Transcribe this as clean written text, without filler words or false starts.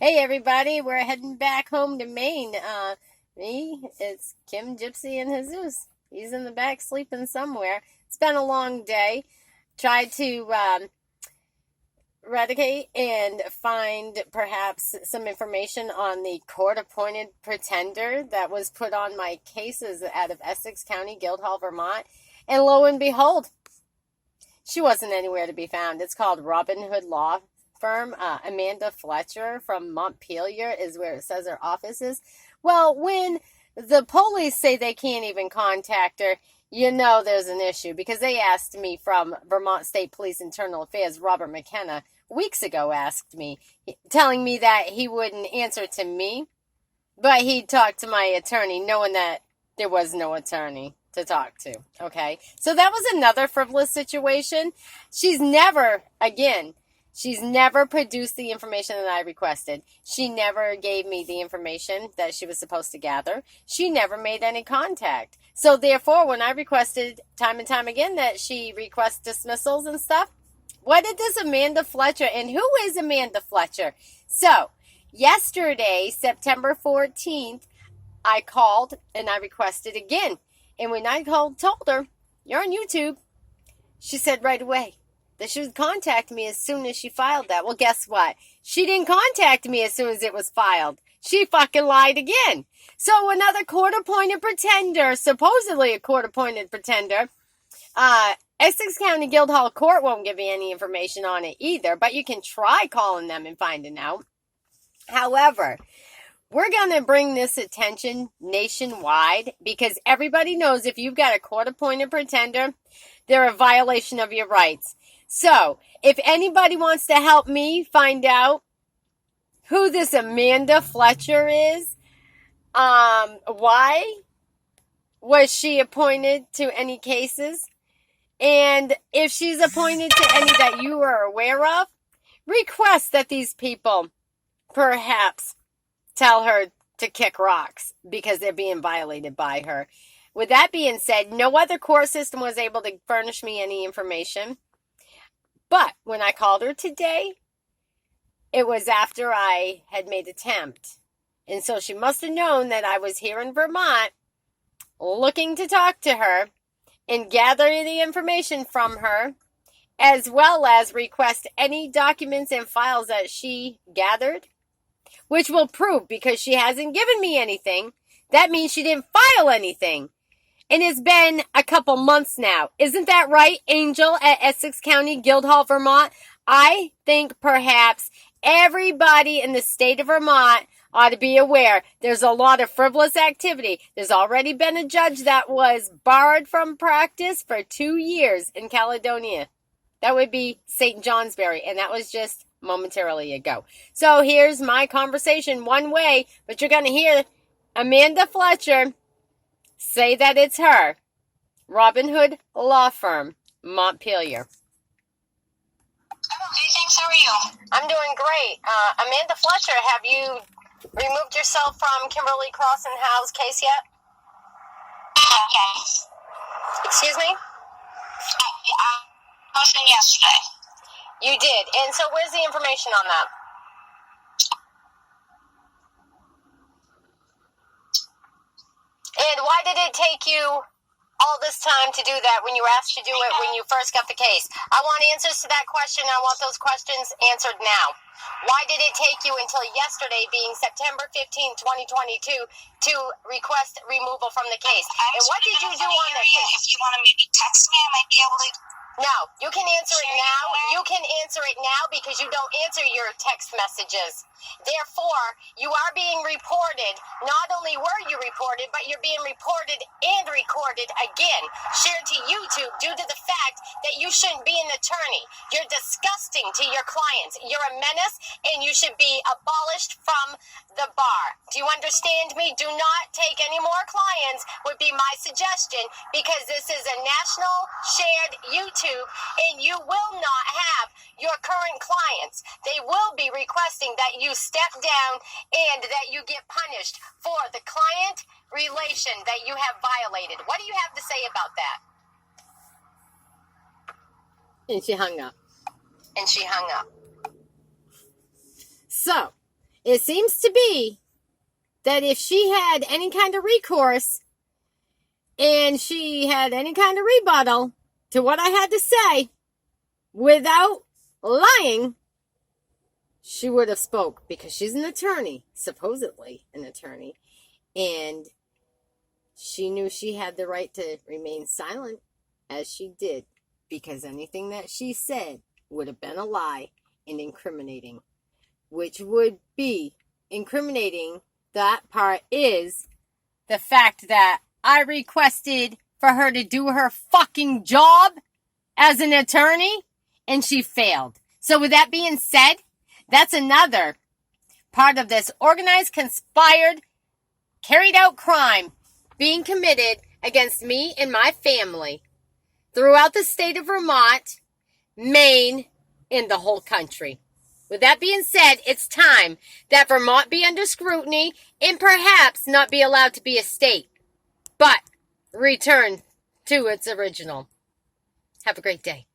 Hey everybody, we're heading back home to Maine. It's Kim, Gypsy, and Jesus. He's in the back sleeping somewhere. It's been a long day. Tried to eradicate and find perhaps some information on the court-appointed pretender that was put on my cases out of Essex County, Guildhall, Vermont. And lo and behold, she wasn't anywhere to be found. It's called Robin Hood Law Firm. Amanda Fletcher from Montpelier is where it says her office is. Well, when the police say they can't even contact her, you know there's an issue, because they asked me from Vermont State Police Internal Affairs. Robert McKenna weeks ago asked me, telling me that he wouldn't answer to me, but he'd talk to my attorney, knowing that there was no attorney to talk to. Okay, so that was another frivolous situation. She's never produced the information that I requested. She never gave me the information that she was supposed to gather. She never made any contact. So therefore, when I requested time and time again that she request dismissals and stuff, what did this Amanda Fletcher, and who is Amanda Fletcher? So yesterday, September 14th, I called and I requested again. And when I told her, you're on YouTube, she said right away that she would contact me as soon as she filed that. Well, guess what? She didn't contact me as soon as it was filed. She fucking lied again. So another court-appointed pretender, supposedly a court-appointed pretender, Essex County Guildhall Court won't give you any information on it either, but you can try calling them and finding out. However, we're going to bring this attention nationwide, because everybody knows if you've got a court-appointed pretender, they're a violation of your rights. So, if anybody wants to help me find out who this Amanda Fletcher is, why was she appointed to any cases, and if she's appointed to any that you are aware of, request that these people perhaps tell her to kick rocks because they're being violated by her. With that being said, no other court system was able to furnish me any information. But when I called her today, it was after I had made attempt. And so she must have known that I was here in Vermont looking to talk to her and gather the information from her, as well as request any documents and files that she gathered, which will prove, because she hasn't given me anything, that means she didn't file anything. And it's been a couple months now. Isn't that right, Angel at Essex County, Guildhall, Vermont? I think perhaps everybody in the state of Vermont ought to be aware there's a lot of frivolous activity. There's already been a judge that was barred from practice for 2 years in Caledonia. That would be St. Johnsbury, and that was just momentarily ago. So here's my conversation one way, but you're going to hear Amanda Fletcher say that it's her. Robin Hood Law Firm, Montpelier. Okay, thanks. How are you? I'm doing great. Amanda Fletcher, have you removed yourself from Kimberly Cross and Howe's case yet? Yes. Excuse me? I was in yesterday. You did. And so where's the information on that? And why did it take you all this time to do that when you were asked to do it when you first got the case? I want answers to that question. I want those questions answered now. Why did it take you until yesterday, being September 15, 2022, to request removal from the case? And what did you do on the case? If you want to maybe text me, I might be able to. No, you can answer it now. You can answer it now because you don't answer your text messages. Therefore, you are being reported. Not only were you reported, but you're being reported and recorded again, shared to YouTube due to the fact that you shouldn't be an attorney. You're disgusting to your clients. You're a menace, and you should be abolished from the bar. Do you understand me? Do not take any more clients would be my suggestion, because this is a national shared YouTube, and you will not have your current clients. They will be requesting that you step down and that you get punished for the client relation that you have violated. What do you have to say about that? And she hung up. So, it seems to be that if she had any kind of recourse and she had any kind of rebuttal to what I had to say without lying, she would have spoke, because she's an attorney, supposedly an attorney, and she knew she had the right to remain silent as she did, because anything that she said would have been a lie and incriminating, which would be incriminating. That part is the fact that I requested for her to do her fucking job as an attorney and she failed. So with that being said, that's another part of this organized, conspired, carried out crime being committed against me and my family throughout the state of Vermont, Maine, and the whole country. With that being said, it's time that Vermont be under scrutiny and perhaps not be allowed to be a state, but return to its original. Have a great day.